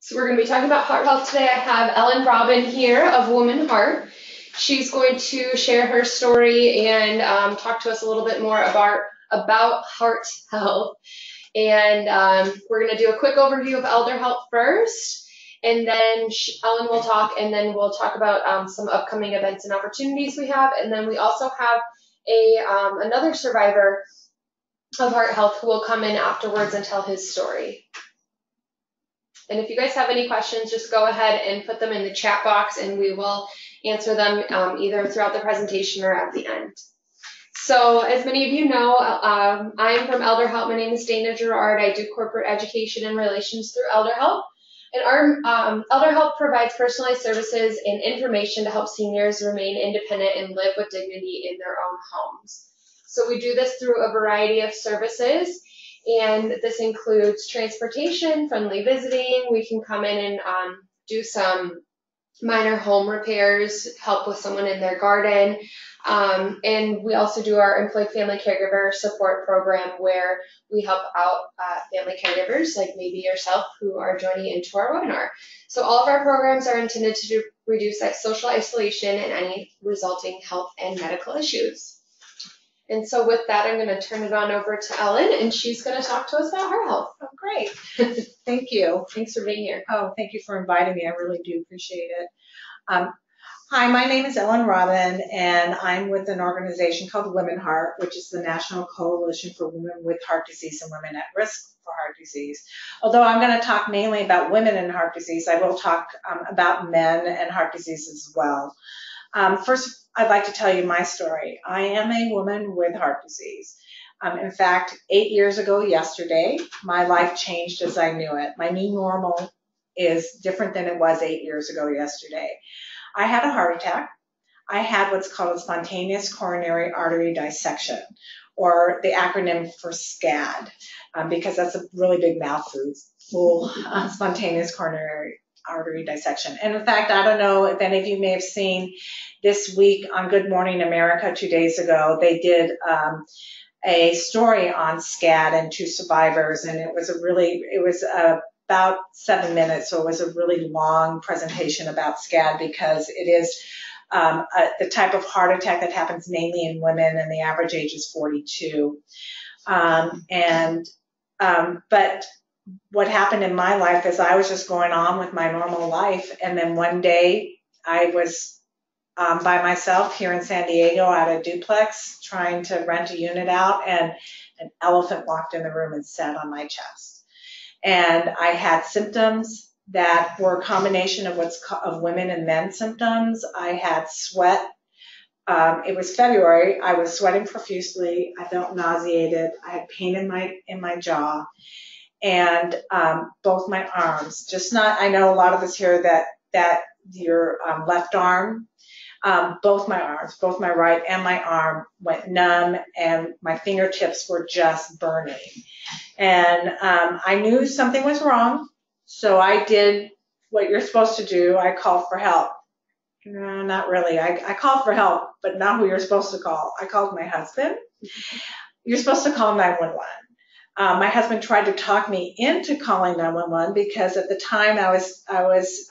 So we're going to be talking about heart health today. I have Ellen Robin here of Woman Heart. She's going to share her story and talk to us a little bit more about heart health. And we're going to do a quick overview of elder health first, and then Ellen will talk, and then we'll talk about some upcoming events and opportunities we have. And then we also have another survivor of heart health who will come in afterwards and tell his story. And if you guys have any questions, just go ahead and put them in the chat box and we will answer them either throughout the presentation or at the end. So as many of you know, I'm from Elder Health. My name is Dana Gerard. I do corporate education and relations through Elder Health. And our Elder Health provides personalized services and information to help seniors remain independent and live with dignity in their own homes. So we do this through a variety of services. And this includes transportation, friendly visiting. We can come in and do some minor home repairs, help with someone in their garden. And we also do our employed family caregiver support program where we help out family caregivers like maybe yourself who are joining into our webinar. So all of our programs are intended to reduce that social isolation and any resulting health and medical issues. And so with that, I'm going to turn it on over to Ellen, and she's going to talk to us about her health. Oh, great. Thank you. Thanks for being here. Oh, thank you for inviting me. I really do appreciate it. Hi, my name is Ellen Robin, and I'm with an organization called Women Heart, which is the National Coalition for Women with Heart Disease and Women at Risk for Heart Disease. Although I'm going to talk mainly about women and heart disease, I will talk about men and heart disease as well. First, I'd like to tell you my story. I am a woman with heart disease. In fact, 8 years ago yesterday, my life changed as I knew it. My new normal is different than it was 8 years ago yesterday. I had a heart attack. I had what's called a spontaneous coronary artery dissection, or the acronym for SCAD, because that's a really big mouthful, spontaneous coronary artery dissection. And in fact, I don't know if any of you may have seen this week on Good Morning America 2 days ago, they did a story on SCAD and two survivors, and it was about 7 minutes, so it was a really long presentation about SCAD because it is the type of heart attack that happens mainly in women, and the average age is 42. But what happened in my life is I was just going on with my normal life, and then one day I was by myself here in San Diego at a duplex trying to rent a unit out, and an elephant walked in the room and sat on my chest. And I had symptoms that were a combination of women and men symptoms. I had sweat. It was February. I was sweating profusely. I felt nauseated. I had pain in my jaw. And both my arms, I know a lot of us here that your left arm, both my arms, both my right and my arm went numb, and my fingertips were just burning. And I knew something was wrong, so I did what you're supposed to do. I called for help. No, not really. I called for help, but not who you're supposed to call. I called my husband. You're supposed to call 911. My husband tried to talk me into calling 911 because at the time I was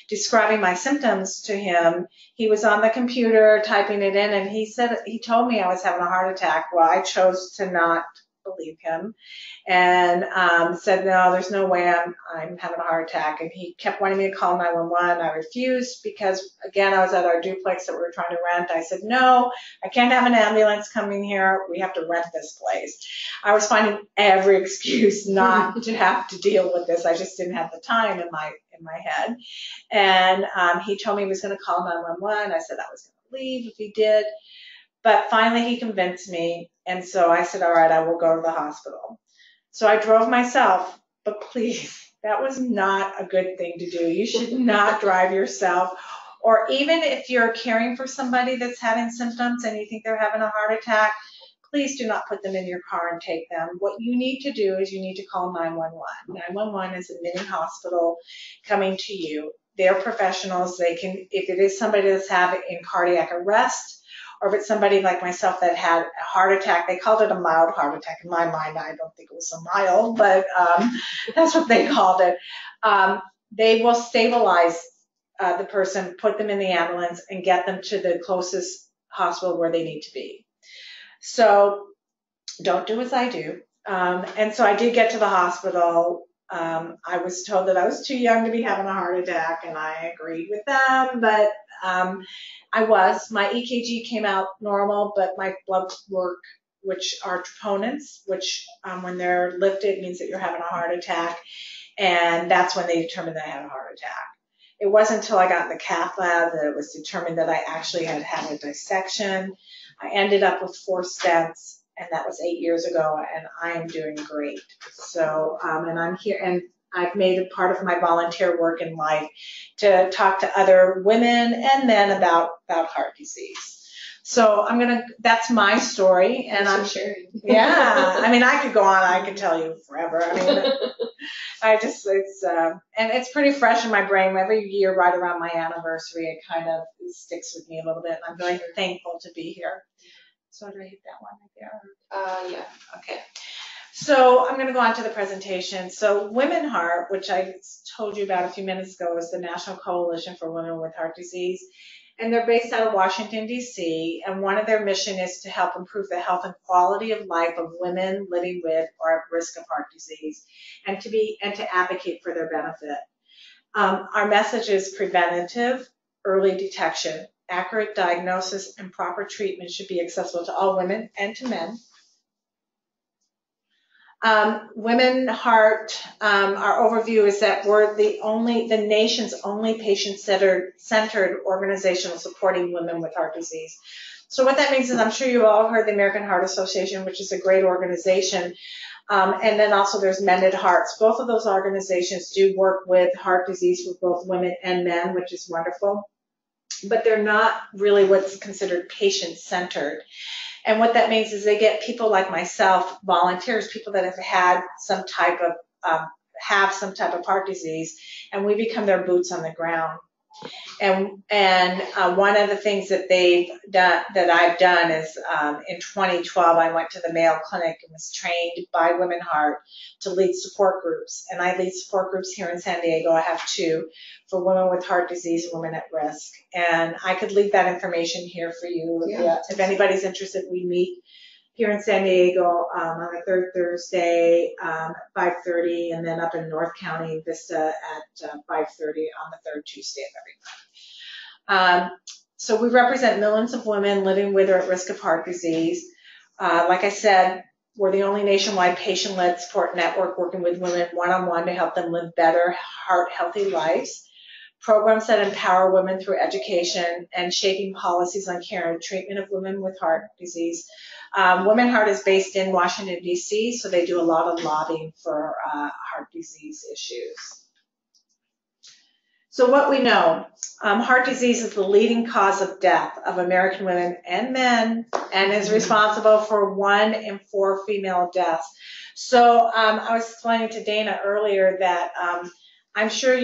describing my symptoms to him. He was on the computer typing it in, and he told me I was having a heart attack. Well, I chose to not believe him and said, no, there's no way I'm having a heart attack. And he kept wanting me to call 911. I refused because, again, I was at our duplex that we were trying to rent. I said, no, I can't have an ambulance coming here. We have to rent this place. I was finding every excuse not to have to deal with this. I just didn't have the time in my head. And he told me he was going to call 911. I said I was going to leave if he did. But finally he convinced me, and so I said, all right, I will go to the hospital. So I drove myself, but please, that was not a good thing to do. You should not drive yourself, or even if you're caring for somebody that's having symptoms and you think they're having a heart attack, please do not put them in your car and take them. What you need to do is you need to call 911. 911 is a mini hospital coming to you. They're professionals. They can, if it is somebody that's having cardiac arrest, or if it's somebody like myself that had a heart attack, they called it a mild heart attack. In my mind, I don't think it was so mild, but that's what they called it. they will stabilize the person, put them in the ambulance, and get them to the closest hospital where they need to be. So don't do as I do. And so I did get to the hospital. I was told that I was too young to be having a heart attack, and I agreed with them, but I was. My EKG came out normal, but my blood work, which are troponins, which when they're lifted means that you're having a heart attack, and that's when they determined that I had a heart attack. It wasn't until I got in the cath lab that it was determined that I actually had had a dissection. I ended up with 4 stents, and that was 8 years ago, and I am doing great. So, and I'm here, and I've made it part of my volunteer work in life to talk to other women and men about heart disease. So that's my story, and I'm sharing. Yeah, I mean, I could go on, I could tell you forever. I mean, and it's pretty fresh in my brain. Every year, right around my anniversary, it kind of sticks with me a little bit, and I'm really thankful to be here. So do I hit that one right there? Yeah. Okay. So I'm going to go on to the presentation. So Women Heart, which I told you about a few minutes ago, is the National Coalition for Women with Heart Disease. And they're based out of Washington, D.C. And one of their mission is to help improve the health and quality of life of women living with or at risk of heart disease, and to advocate for their benefit. Our message is preventative, early detection, accurate diagnosis, and proper treatment should be accessible to all women and to men. Women Heart, our overview is that we're the nation's only patient-centered organization supporting women with heart disease. So what that means is, I'm sure you all heard the American Heart Association, which is a great organization. And then also there's Mended Hearts. Both of those organizations do work with heart disease for both women and men, which is wonderful. But they're not really what's considered patient-centered. And what that means is they get people like myself, volunteers, people that have had some type of heart disease, and we become their boots on the ground. And one of the things that I've done is in 2012 I went to the Mayo Clinic and was trained by Women Heart to lead support groups. And I lead support groups here in San Diego. I have 2 for women with heart disease and women at risk. And I could leave that information here for you. Yeah. If anybody's interested, we meet here in San Diego on the 3rd Thursday at 5:30, and then up in North County Vista at 5:30 on the 3rd Tuesday of every month. So we represent millions of women living with or at risk of heart disease. Like I said, we're the only nationwide patient-led support network working with women one-on-one to help them live better, heart-healthy lives. Programs that empower women through education and shaping policies on care and treatment of women with heart disease. Women Heart is based in Washington, D.C., so they do a lot of lobbying for heart disease issues. So what we know, heart disease is the leading cause of death of American women and men, and is responsible for 1 in 4 female deaths. So I was explaining to Dana earlier that I'm sure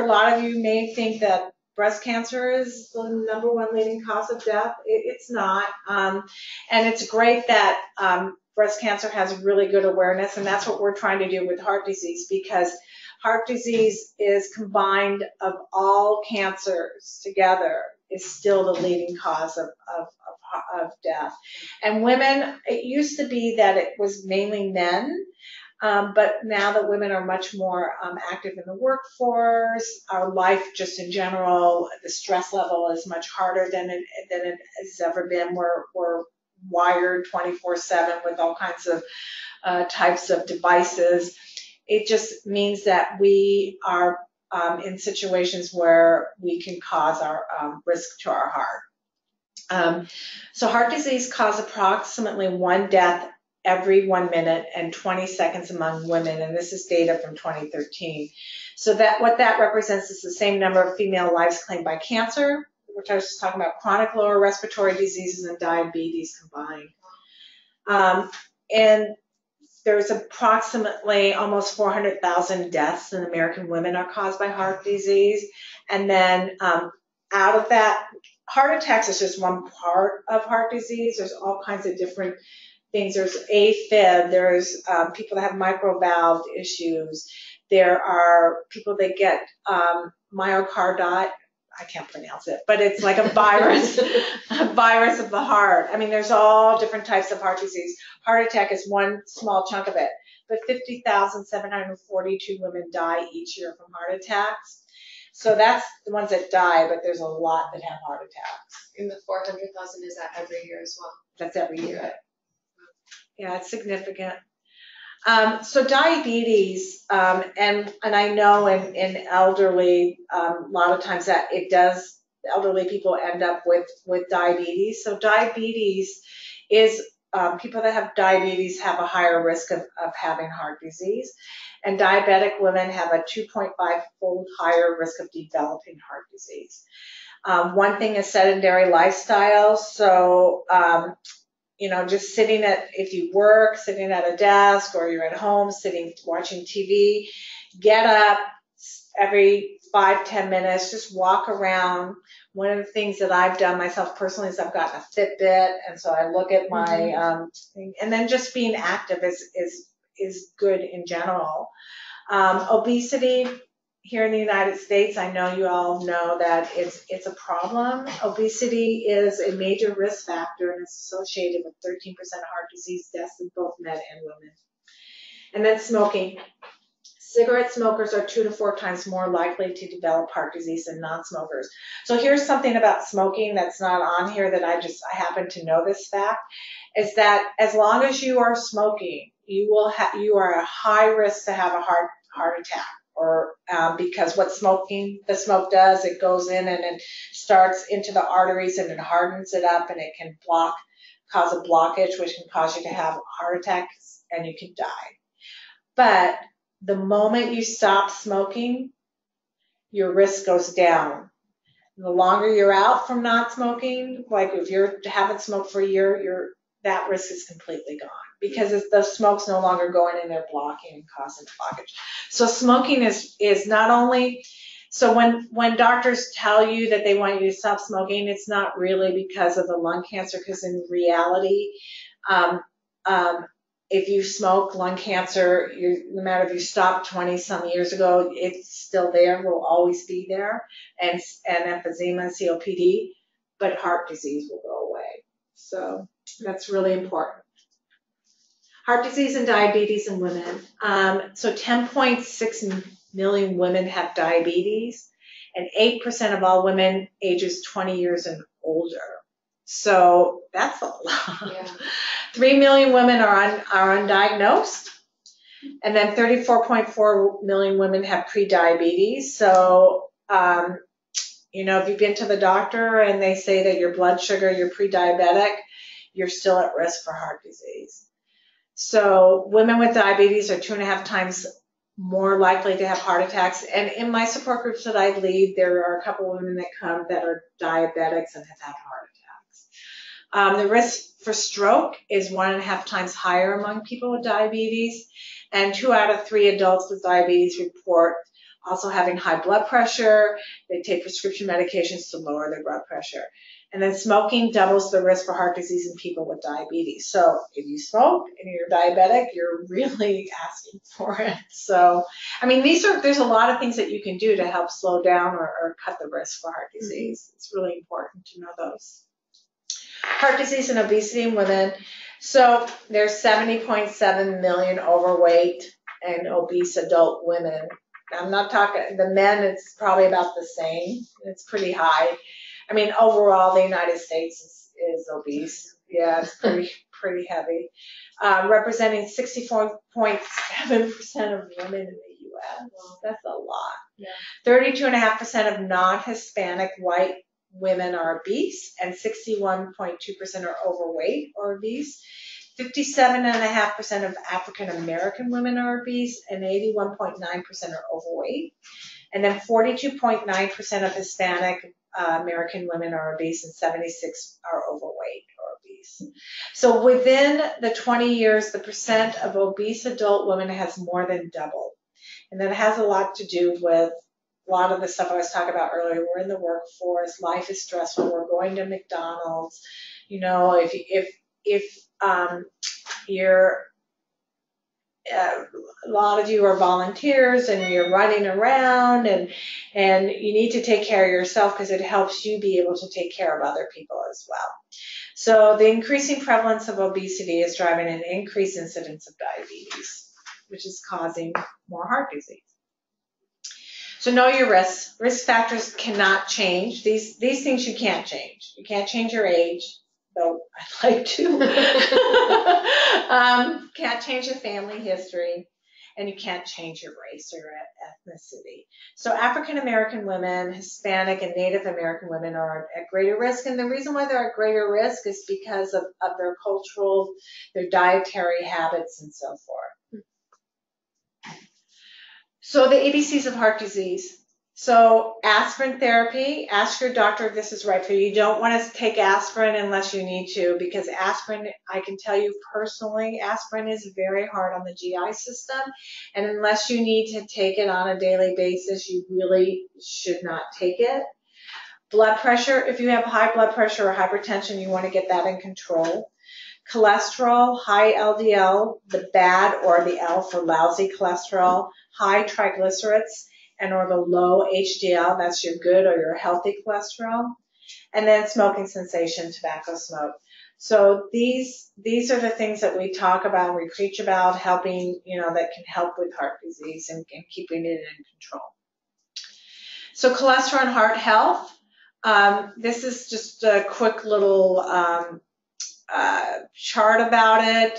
a lot of you may think that breast cancer is the #1 leading cause of death. It's not. And it's great that breast cancer has really good awareness, and that's what we're trying to do with heart disease, because heart disease is combined of all cancers together is still the leading cause of death. And women, it used to be that it was mainly men. But now that women are much more active in the workforce, our life just in general, the stress level is much harder than it has ever been. We're wired 24/7 with all kinds of types of devices. It just means that we are in situations where we can cause our risk to our heart. So heart disease causes approximately 1 death every 1 minute and 20 seconds among women, and this is data from 2013. So what that represents is the same number of female lives claimed by cancer, which I was just talking about, chronic lower respiratory diseases and diabetes combined. And there's approximately almost 400,000 deaths in American women are caused by heart disease. And then out of that, heart attacks is just one part of heart disease. There's all kinds of different things. There's AFib. There's people that have mitral valve issues. There are people that get myocarditis. I can't pronounce it, but it's like a virus, a virus of the heart. I mean, there's all different types of heart disease. Heart attack is one small chunk of it, but 50,742 women die each year from heart attacks. So that's the ones that die, but there's a lot that have heart attacks. And the 400,000 is that every year as well? That's every year. Yeah, it's significant. So diabetes, and I know in elderly, a lot of times that it does, elderly people end up with diabetes. So diabetes is, people that have diabetes have a higher risk of having heart disease. And diabetic women have a 2.5-fold higher risk of developing heart disease. One thing is sedentary lifestyle. So, just sitting if you work, sitting at a desk, or you're at home, watching TV, get up every 5-10 minutes, just walk around. One of the things that I've done myself personally is I've gotten a Fitbit, and so I look at my, and then just being active is good in general. Obesity. Here in the United States, I know you all know that it's a problem. Obesity is a major risk factor and is associated with 13% heart disease deaths in both men and women. And then smoking. Cigarette smokers are 2 to 4 times more likely to develop heart disease than non-smokers. So here's something about smoking that's not on here that I happen to know this fact, is that as long as you are smoking, you are a high risk to have a heart attack. Or because what the smoke does, it goes in and it starts into the arteries and it hardens it up, and it can cause a blockage, which can cause you to have heart attacks and you can die. But the moment you stop smoking, your risk goes down. The longer you're out from not smoking, like if you haven't smoked for a year, that risk is completely gone, because the smoke's no longer going in there blocking and causing blockage. So smoking is not only, so when doctors tell you that they want you to stop smoking, it's not really because of the lung cancer, because in reality, if you smoke, lung cancer, no matter if you stopped 20 some years ago, it's still there, will always be there, and emphysema, COPD, but heart disease will go away. So that's really important. Heart disease and diabetes in women. So 10.6 million women have diabetes, and 8% of all women ages 20 years and older. So that's a lot. Yeah. 3 million women are undiagnosed, and then 34.4 million women have prediabetes. So, if you've been to the doctor and they say that your blood sugar, you're pre-diabetic, you're still at risk for heart disease. So women with diabetes are 2.5 times more likely to have heart attacks. And in my support groups that I lead, there are a couple of women that come that are diabetics and have had heart attacks. The risk for stroke is 1.5 times higher among people with diabetes, and 2 out of 3 adults with diabetes report also having high blood pressure. They take prescription medications to lower their blood pressure. And then smoking doubles the risk for heart disease in people with diabetes. So if you smoke and you're diabetic, you're really asking for it. So, there's a lot of things that you can do to help slow down or cut the risk for heart disease. It's really important to know those. Heart disease and obesity in women. So there's 70.7 million overweight and obese adult women. I'm not talking, the men, it's probably about the same. It's pretty high. Overall, the United States is obese. Yeah, it's pretty heavy. Representing 64.7% of women in the U.S. That's a lot. Yeah. 32.5% of non-Hispanic white women are obese, and 61.2% are overweight or obese. 57.5% of African American women are obese, and 81.9% are overweight. And then 42.9% of Hispanic American women are obese, and 76 are overweight or obese. So within the 20 years, the percent of obese adult women has more than doubled. And that has a lot to do with a lot of the stuff I was talking about earlier. We're in the workforce, life is stressful, we're going to McDonald's. you're a lot of you are volunteers and you're running around, and you need to take care of yourself because it helps you be able to take care of other people as well. So the increasing prevalence of obesity is driving an increased incidence of diabetes, which is causing more heart disease. So know your risks. Risk factors cannot change. These things you can't change. You can't change your age, though I'd like to. Can't change your family history, and you can't change your race or ethnicity. So African American women, Hispanic, and Native American women are at greater risk, and the reason why they're at greater risk is because of their cultural, their dietary habits, and so forth. So the ABCs of heart disease. So aspirin therapy, ask your doctor if this is right for you. You don't want to take aspirin unless you need to, because aspirin, I can tell you personally, aspirin is very hard on the GI system. And unless you need to take it on a daily basis, you really should not take it. Blood pressure, if you have high blood pressure or hypertension, you want to get that in control. Cholesterol, high LDL, the bad or the L for lousy cholesterol, high triglycerides, and or the low HDL, that's your good or your healthy cholesterol. And then smoking cessation, tobacco smoke. So these are the things that we talk about, we preach about, helping, that can help with heart disease and keeping it in control. So cholesterol and heart health. This is just a quick little chart about it.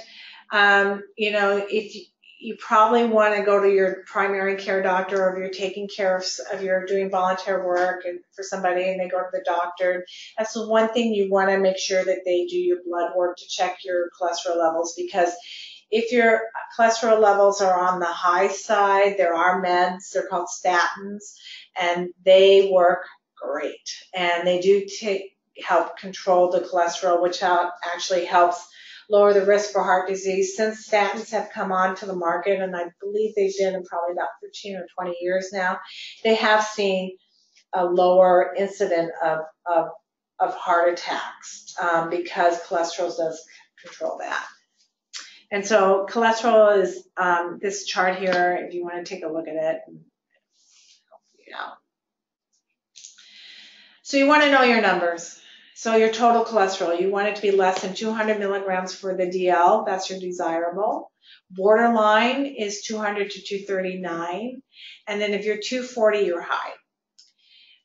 If you probably want to go to your primary care doctor, or if you're taking care of you're doing volunteer work and for somebody and they go to the doctor, that's the one thing you want to make sure that they do your blood work to check your cholesterol levels, because if your cholesterol levels are on the high side, there are meds, they're called statins, and they work great, and they do help control the cholesterol, which actually helps lower the risk for heart disease. Since statins have come onto the market, and I believe they've been in probably about 15 or 20 years now, they have seen a lower incident of heart attacks because cholesterol does control that. And so cholesterol is this chart here, if you want to take a look at it. Yeah. So you want to know your numbers. So your total cholesterol, you want it to be less than 200 milligrams for the DL. That's your desirable. Borderline is 200 to 239. And then if you're 240, you're high.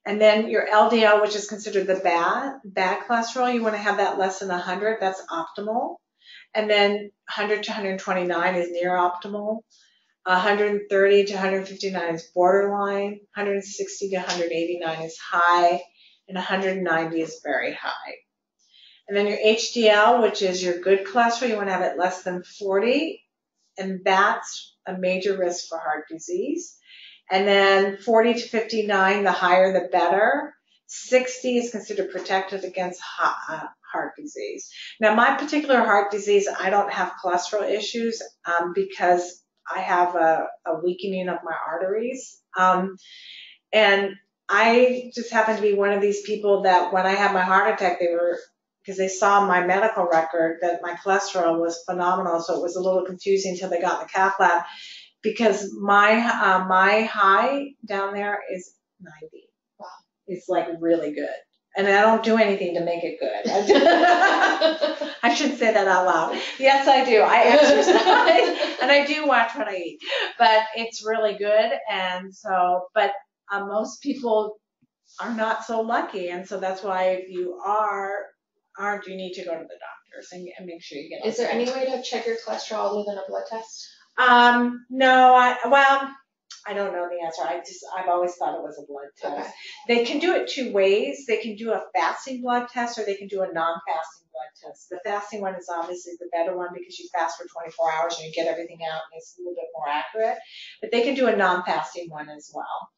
And then your LDL, which is considered the bad cholesterol, you want to have that less than 100. That's optimal. And then 100 to 129 is near optimal. 130 to 159 is borderline. 160 to 189 is high. And 190 is very high. And then your HDL, which is your good cholesterol, you want to have it less than 40, and that's a major risk for heart disease. And then 40 to 59, the higher the better. 60 is considered protected against heart disease. Now, my particular heart disease, I don't have cholesterol issues because I have a weakening of my arteries. And I just happened to be one of these people that when I had my heart attack, because they saw my medical record that my cholesterol was phenomenal, so it was a little confusing until they got in the cath lab, because my high down there is 90. Wow. It's like really good. And I don't do anything to make it good. I should say that out loud. Yes, I do. I exercise and I do watch what I eat, but it's really good. And so, but most people are not so lucky, and so that's why if you aren't, you need to go to the doctors and make sure you get. Is there any way to check your cholesterol other than a blood test? No, I don't know the answer. I've always thought it was a blood test. Okay. They can do it two ways. They can do a fasting blood test, or they can do a non-fasting blood test. The fasting one is obviously the better one because you fast for 24 hours and you get everything out and it's a little bit more accurate. But they can do a non-fasting one as well.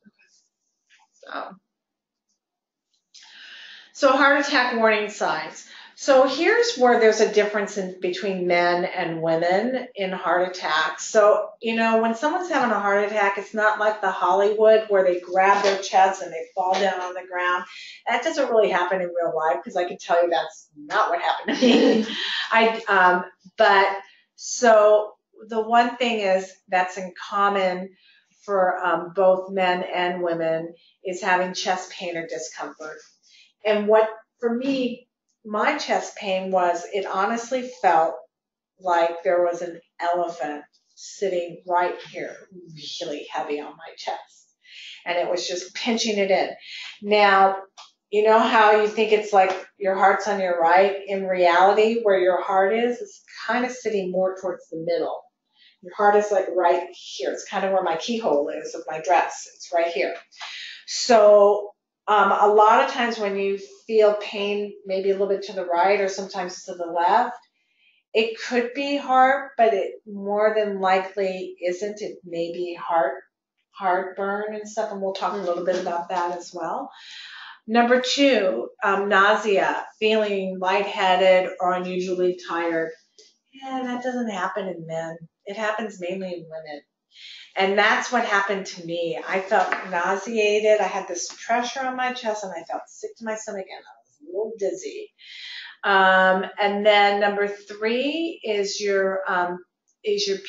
So heart attack warning signs. So here's where there's a difference between men and women in heart attacks. So, when someone's having a heart attack, it's not like the Hollywood where they grab their chest and they fall down on the ground. That doesn't really happen in real life, because I can tell you that's not what happened to me. So the one thing is that's in common for both men and women is having chest pain or discomfort. And what, for me, my chest pain was, it honestly felt like there was an elephant sitting right here, really heavy on my chest. And it was just pinching it in. Now, you know how you think it's like your heart's on your right? In reality, where your heart is, it's kind of sitting more towards the middle. Your heart is like right here. It's kind of where my keyhole is of my dress. It's right here. So a lot of times when you feel pain, maybe a little bit to the right or sometimes to the left, it could be heart, but it more than likely isn't. It may be heartburn and stuff, and we'll talk a little bit about that as well. Number 2, nausea, feeling lightheaded or unusually tired. Yeah, that doesn't happen in men. It happens mainly in women. And that's what happened to me. I felt nauseated. I had this pressure on my chest and I felt sick to my stomach and I was a little dizzy. And then number 3 is your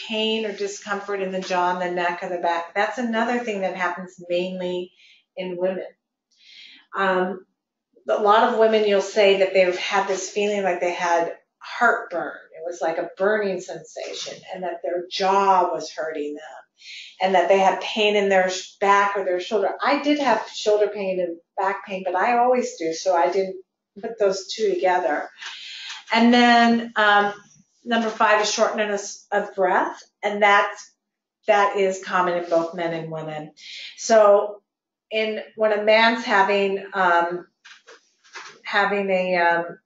pain or discomfort in the jaw and the neck or the back. That's another thing that happens mainly in women. A lot of women, you'll say that they've had this feeling like they had heartburn. It was like a burning sensation and that their jaw was hurting them and that they had pain in their back or their shoulder. I did have shoulder pain and back pain, but I always do, so I didn't put those two together. And then number 5 is shortness of breath, and that is common in both men and women. So when a man's having a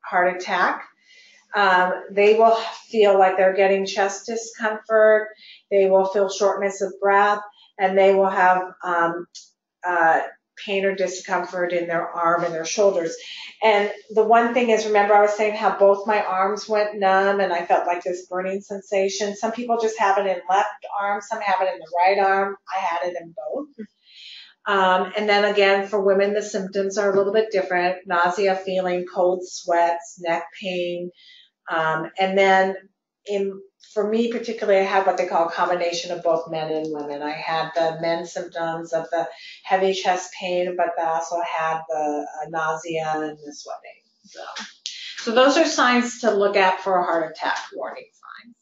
heart attack, they will feel like they're getting chest discomfort, they will feel shortness of breath, and they will have pain or discomfort in their arm and their shoulders. And the one thing is, remember I was saying how both my arms went numb and I felt like this burning sensation. Some people just have it in left arm, some have it in the right arm. I had it in both. And then again, for women, the symptoms are a little bit different. Nausea, feeling, cold sweats, neck pain. And then for me particularly, I had what they call a combination of both men and women. I had the men's symptoms of the heavy chest pain, but I also had the nausea and the sweating. So those are signs to look at for a heart attack, warning signs.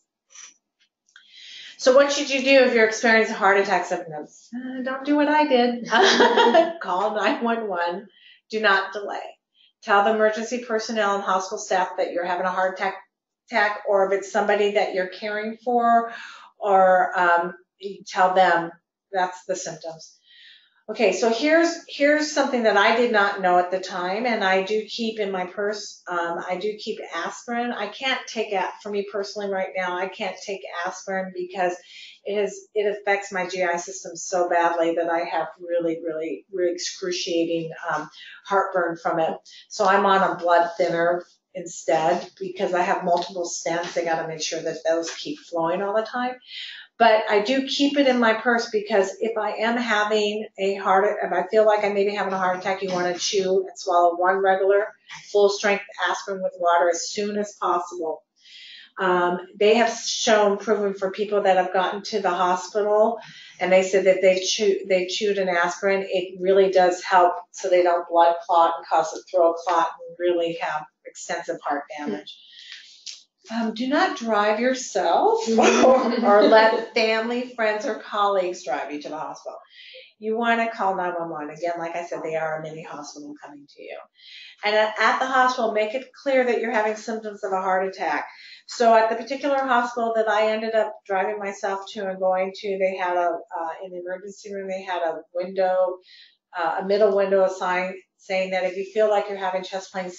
So what should you do if you're experiencing heart attack symptoms? Don't do what I did. Call 911. Do not delay. Tell the emergency personnel and hospital staff that you're having a heart attack, or if it's somebody that you're caring for, or you tell them that's the symptoms. Okay, so here's something that I did not know at the time, and I do keep in my purse. I do keep aspirin. I can't take for me personally right now. I can't take aspirin because it affects my GI system so badly that I have really, really, really excruciating heartburn from it. So I'm on a blood thinner instead because I have multiple stents. I got to make sure that those keep flowing all the time. But I do keep it in my purse because if I am having if I feel like I may be having a heart attack, you want to chew and swallow 1 regular full-strength aspirin with water as soon as possible. They have proven for people that have gotten to the hospital and they said that they chewed an aspirin, it really does help so they don't blood clot and cause a throat clot and really have extensive heart damage. Do not drive yourself or let family, friends, or colleagues drive you to the hospital. You want to call 911. Again, like I said, they are a mini hospital coming to you. And at the hospital, make it clear that you're having symptoms of a heart attack. So at the particular hospital that I ended up driving myself to and going to, they had in the emergency room, they had a window, a middle window, a sign saying that if you feel like you're having chest pains,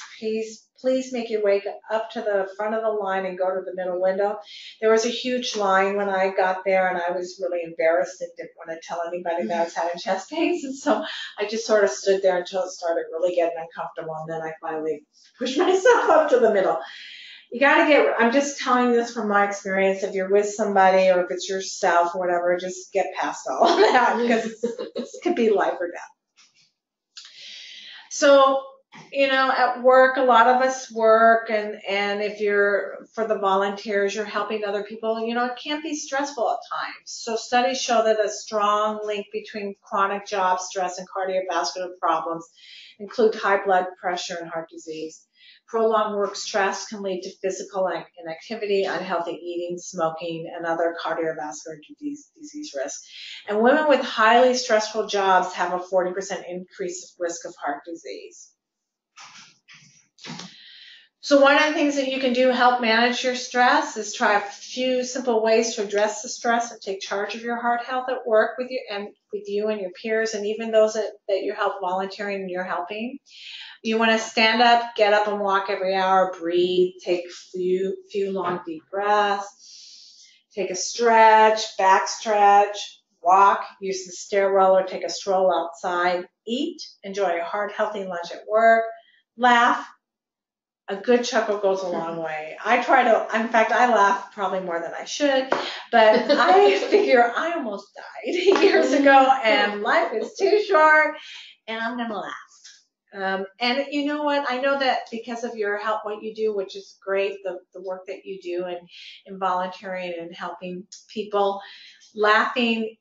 please make your way up to the front of the line and go to the middle window. There was a huge line when I got there, and I was really embarrassed and didn't want to tell anybody that I was having chest pains. And so I just sort of stood there until it started really getting uncomfortable, and then I finally pushed myself up to the middle. You got to I'm just telling you this from my experience. If you're with somebody or if it's yourself or whatever, just get past all of that because this could be life or death. So At work, a lot of us work, and if you're, for the volunteers, you're helping other people, it can be stressful at times. So studies show that a strong link between chronic job stress and cardiovascular problems include high blood pressure and heart disease. Prolonged work stress can lead to physical inactivity, unhealthy eating, smoking, and other cardiovascular disease risks. And women with highly stressful jobs have a 40% increased risk of heart disease. So one of the things that you can do to help manage your stress is try a few simple ways to address the stress and take charge of your heart health at work with you and your peers, and even those that you help volunteering and you're helping. You want to stand up, get up and walk every hour, breathe, take a few long deep breaths, take a stretch, back stretch, walk, use the stairwell or take a stroll outside, eat, enjoy a heart healthy lunch at work, laugh. A good chuckle goes a long way. In fact, I laugh probably more than I should, but I figure I almost died years ago and life is too short and I'm going to laugh. And you know what? I know that because of your help, what you do, which is great, the work that you do in volunteering and helping people, laughing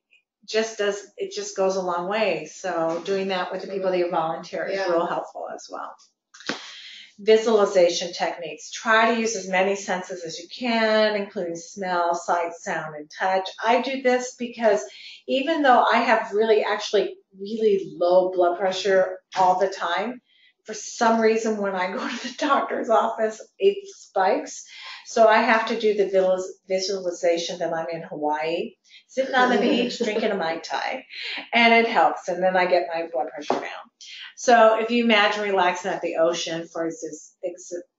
just goes a long way. So doing that with the people that you volunteer is real helpful as well. Visualization techniques. Try to use as many senses as you can, including smell, sight, sound, and touch. I do this because even though I have really low blood pressure all the time, for some reason when I go to the doctor's office, it spikes. So I have to do the visualization that I'm in Hawaii, sitting on the beach, drinking a Mai Tai, and it helps. And then I get my blood pressure down. So if you imagine relaxing at the ocean, for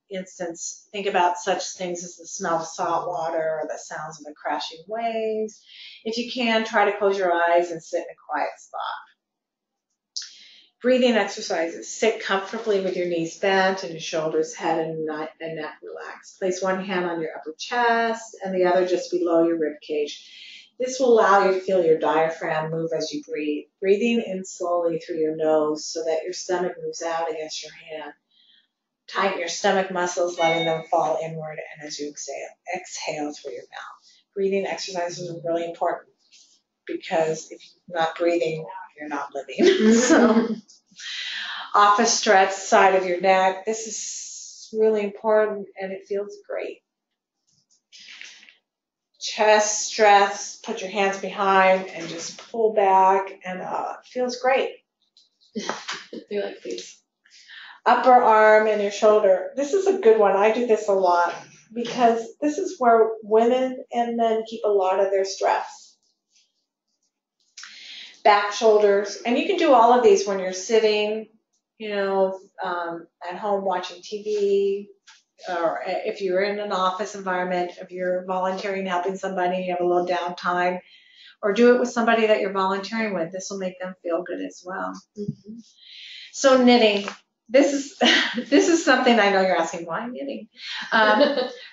instance, think about such things as the smell of salt water or the sounds of the crashing waves. If you can, try to close your eyes and sit in a quiet spot. Breathing exercises. Sit comfortably with your knees bent and your shoulders, head, and neck relaxed. Place one hand on your upper chest and the other just below your rib cage. This will allow you to feel your diaphragm move as you breathe. Breathing in slowly through your nose so that your stomach moves out against your hand. Tighten your stomach muscles, letting them fall inward, and as you exhale through your mouth. Breathing exercises are really important because if you're not breathing, you're not living. So, off a stretch, side of your neck. This is really important and it feels great. Chest stress, put your hands behind and just pull back, and it feels great. You like these? Upper arm and your shoulder. This is a good one. I do this a lot because this is where women and men keep a lot of their stress. Back, shoulders, and you can do all of these when you're sitting, at home watching TV, or if you're in an office environment, if you're volunteering, helping somebody, you have a little downtime, or do it with somebody that you're volunteering with. This will make them feel good as well. Mm-hmm. So knitting. This is something I know you're asking, why knitting?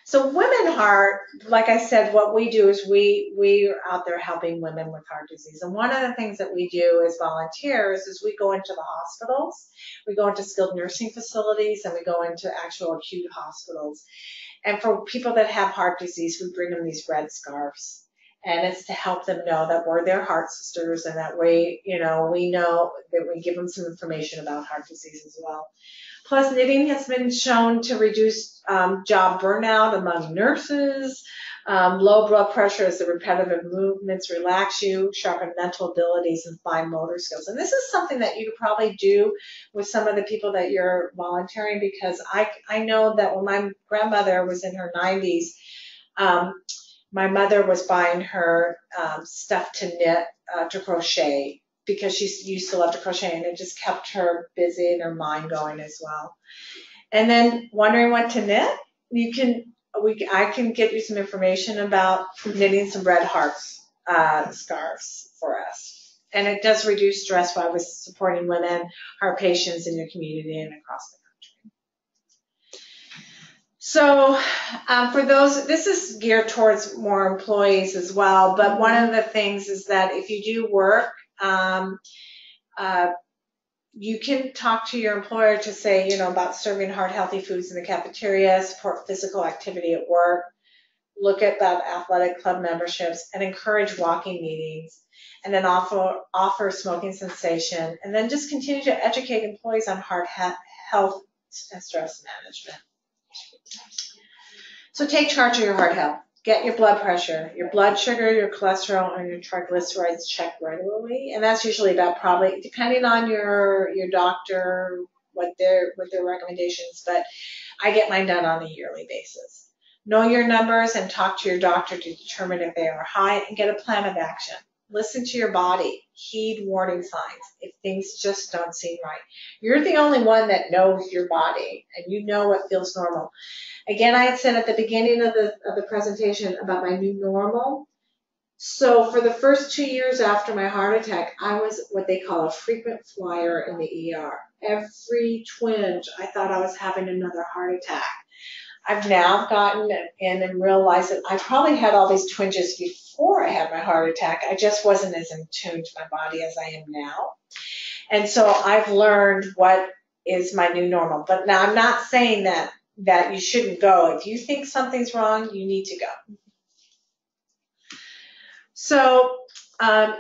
So Women Heart, like I said, what we do is we are out there helping women with heart disease. And one of the things that we do as volunteers is we go into the hospitals, we go into skilled nursing facilities, and we go into actual acute hospitals. And for people that have heart disease, we bring them these red scarves. And it's to help them know that we're their heart sisters, and that we know that we give them some information about heart disease as well. Plus, knitting has been shown to reduce job burnout among nurses, low blood pressure as the repetitive movements relax you, sharpen mental abilities, and fine motor skills. And this is something that you could probably do with some of the people that you're volunteering, because I know that when my grandmother was in her 90s, my mother was buying her stuff to knit, to crochet, because she used to love to crochet, and it just kept her busy and her mind going as well. And then wondering what to knit, I can get you some information about knitting some red hearts scarves for us. And it does reduce stress while we're supporting women, heart patients in your community and across the country. So for those, this is geared towards more employees as well, but one of the things is that if you do work, You can talk to your employer to say, about serving heart-healthy foods in the cafeteria, support physical activity at work, look at that athletic club memberships, and encourage walking meetings, and then offer smoking cessation, and then just continue to educate employees on heart health and stress management. So take charge of your heart health. Get your blood pressure, your blood sugar, your cholesterol, and your triglycerides checked regularly. And that's usually about, probably, depending on your doctor, what their recommendations, but I get mine done on a yearly basis. Know your numbers and talk to your doctor to determine if they are high, and get a plan of action. Listen to your body. Heed warning signs if things just don't seem right. You're the only one that knows your body, and you know what feels normal. Again, I had said at the beginning of the presentation about my new normal. So for the first 2 years after my heart attack, I was what they call a frequent flyer in the ER. Every twinge, I thought I was having another heart attack. I've now gotten in and realized that I probably had all these twinges before I had my heart attack. I just wasn't as in tune to my body as I am now. And so I've learned what is my new normal. But now I'm not saying that you shouldn't go. If you think something's wrong, you need to go. So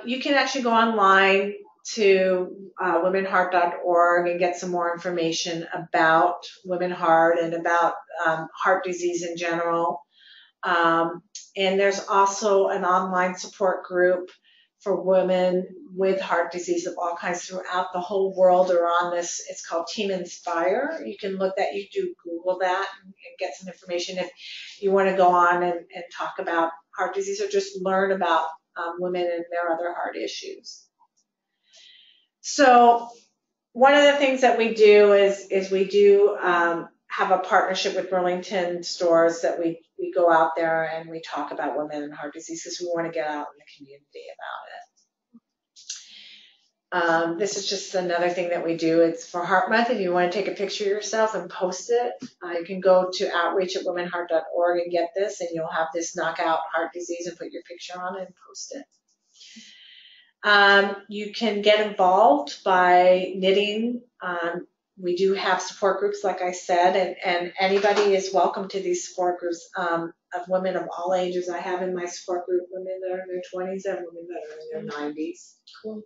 you can actually go online to womenheart.org and get some more information about Women Heart and about heart disease in general. And there's also an online support group for women with heart disease of all kinds throughout the whole world are on this. It's called Team Inspire. You can Google that and get some information if you want to go on and talk about heart disease or just learn about women and their other heart issues. So one of the things that we do is we do have a partnership with Burlington Stores that we go out there and we talk about women and heart disease because we want to get out in the community about it. This is just another thing that we do. It's for Heart Month. If you want to take a picture of yourself and post it, you can go to outreach@womenheart.org and get this, and you'll have this knockout heart disease and put your picture on it and post it. You can get involved by knitting. We do have support groups, like I said, and anybody is welcome to these support groups of women of all ages. I have in my support group women that are in their 20s and women that are in their 90s. Cool.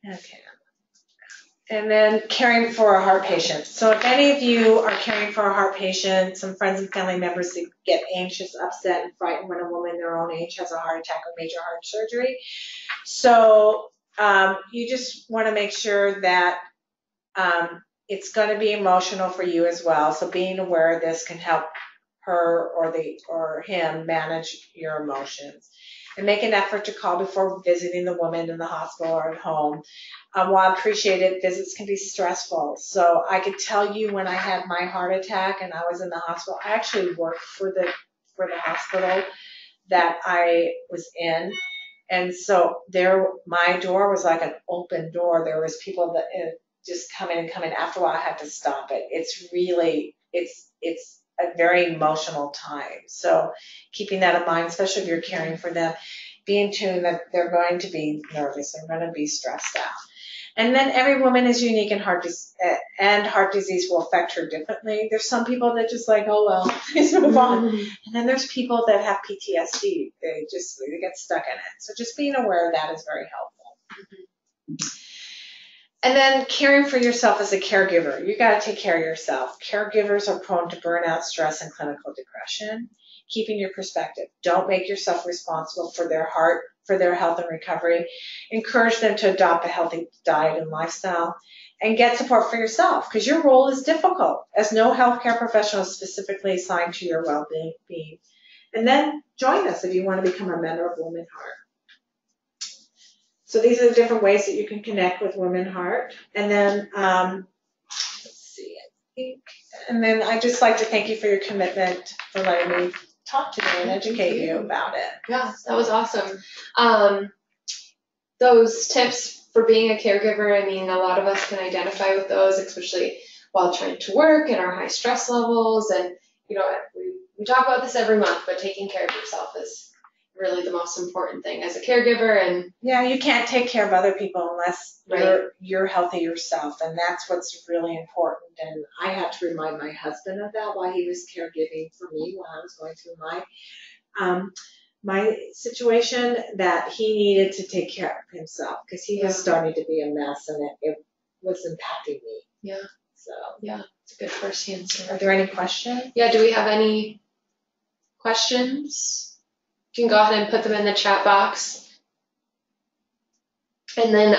Okay. And then caring for a heart patient. So if any of you are caring for a heart patient, some friends and family members that get anxious, upset, and frightened when a woman their own age has a heart attack or major heart surgery. So you just want to make sure that it's going to be emotional for you as well. So being aware of this can help her or him manage your emotions. And make an effort to call before visiting the woman in the hospital or at home. While I appreciate it, visits can be stressful. So I could tell you when I had my heart attack and I was in the hospital, I actually worked for the hospital that I was in. And so my door was like an open door. There was people that just come in and come in. After a while, I had to stop it. It's a very emotional time. So keeping that in mind, especially if you're caring for them, be in tune that they're going to be nervous, they're going to be stressed out. And then every woman is unique, and heart disease will affect her differently. There's some people that just like, oh well, just move on. And then there's people that have PTSD. They get stuck in it. So just being aware of that is very helpful. And then caring for yourself as a caregiver. You got to take care of yourself. Caregivers are prone to burnout, stress, and clinical depression. Keeping your perspective. Don't make yourself responsible for their health and recovery. Encourage them to adopt a healthy diet and lifestyle. And get support for yourself, because your role is difficult, as no healthcare professional is specifically assigned to your well-being. And then join us if you want to become a member of Women Heart. So these are the different ways that you can connect with Women Heart. And then, and then I'd just like to thank you for your commitment for letting me talk to you and educate you about it. Yeah, that was awesome. Those tips for being a caregiver, I mean, a lot of us can identify with those, especially while trying to work and our high stress levels. And, we talk about this every month, but taking care of yourself is really the most important thing as a caregiver. And Yeah, you can't take care of other people unless Right. you're healthy yourself, and that's what's really important. And I had to remind my husband of that while he was caregiving for me while I was going through my situation, that he needed to take care of himself because he was starting to be a mess, and it was impacting me. Yeah. So Yeah, it's a good first answer. are there any questions? Yeah, do we have any questions? You can go ahead and put them in the chat box. And then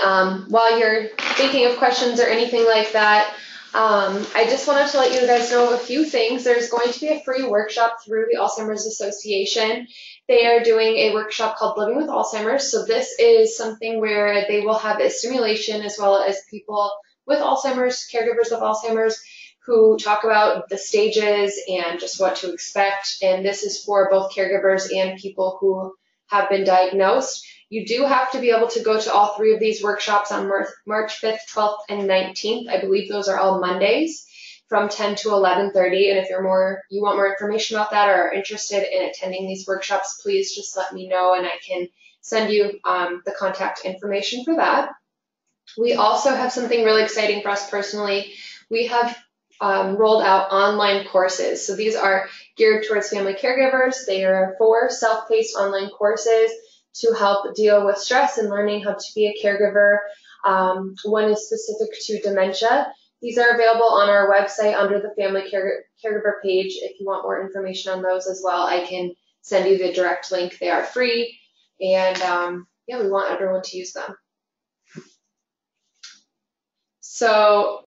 while you're thinking of questions or anything like that, I just wanted to let you guys know of a few things. There's going to be a free workshop through the Alzheimer's Association. They are doing a workshop called Living with Alzheimer's. So this is something where they will have a simulation as well as people with Alzheimer's, caregivers of Alzheimer's, who talk about the stages and just what to expect. And this is for both caregivers and people who have been diagnosed. You do have to be able to go to all three of these workshops on March 5th, 12th, and 19th. I believe those are all Mondays from 10 to 11:30. And if you want more information about that or are interested in attending these workshops, please just let me know and I can send you the contact information for that. We also have something really exciting for us personally. We have rolled out online courses. So these are geared towards family caregivers. They are 4 self-paced online courses to help deal with stress and learning how to be a caregiver. One is specific to dementia. These are available on our website under the family caregiver page. If you want more information on those as well, I can send you the direct link. They are free. And we want everyone to use them. So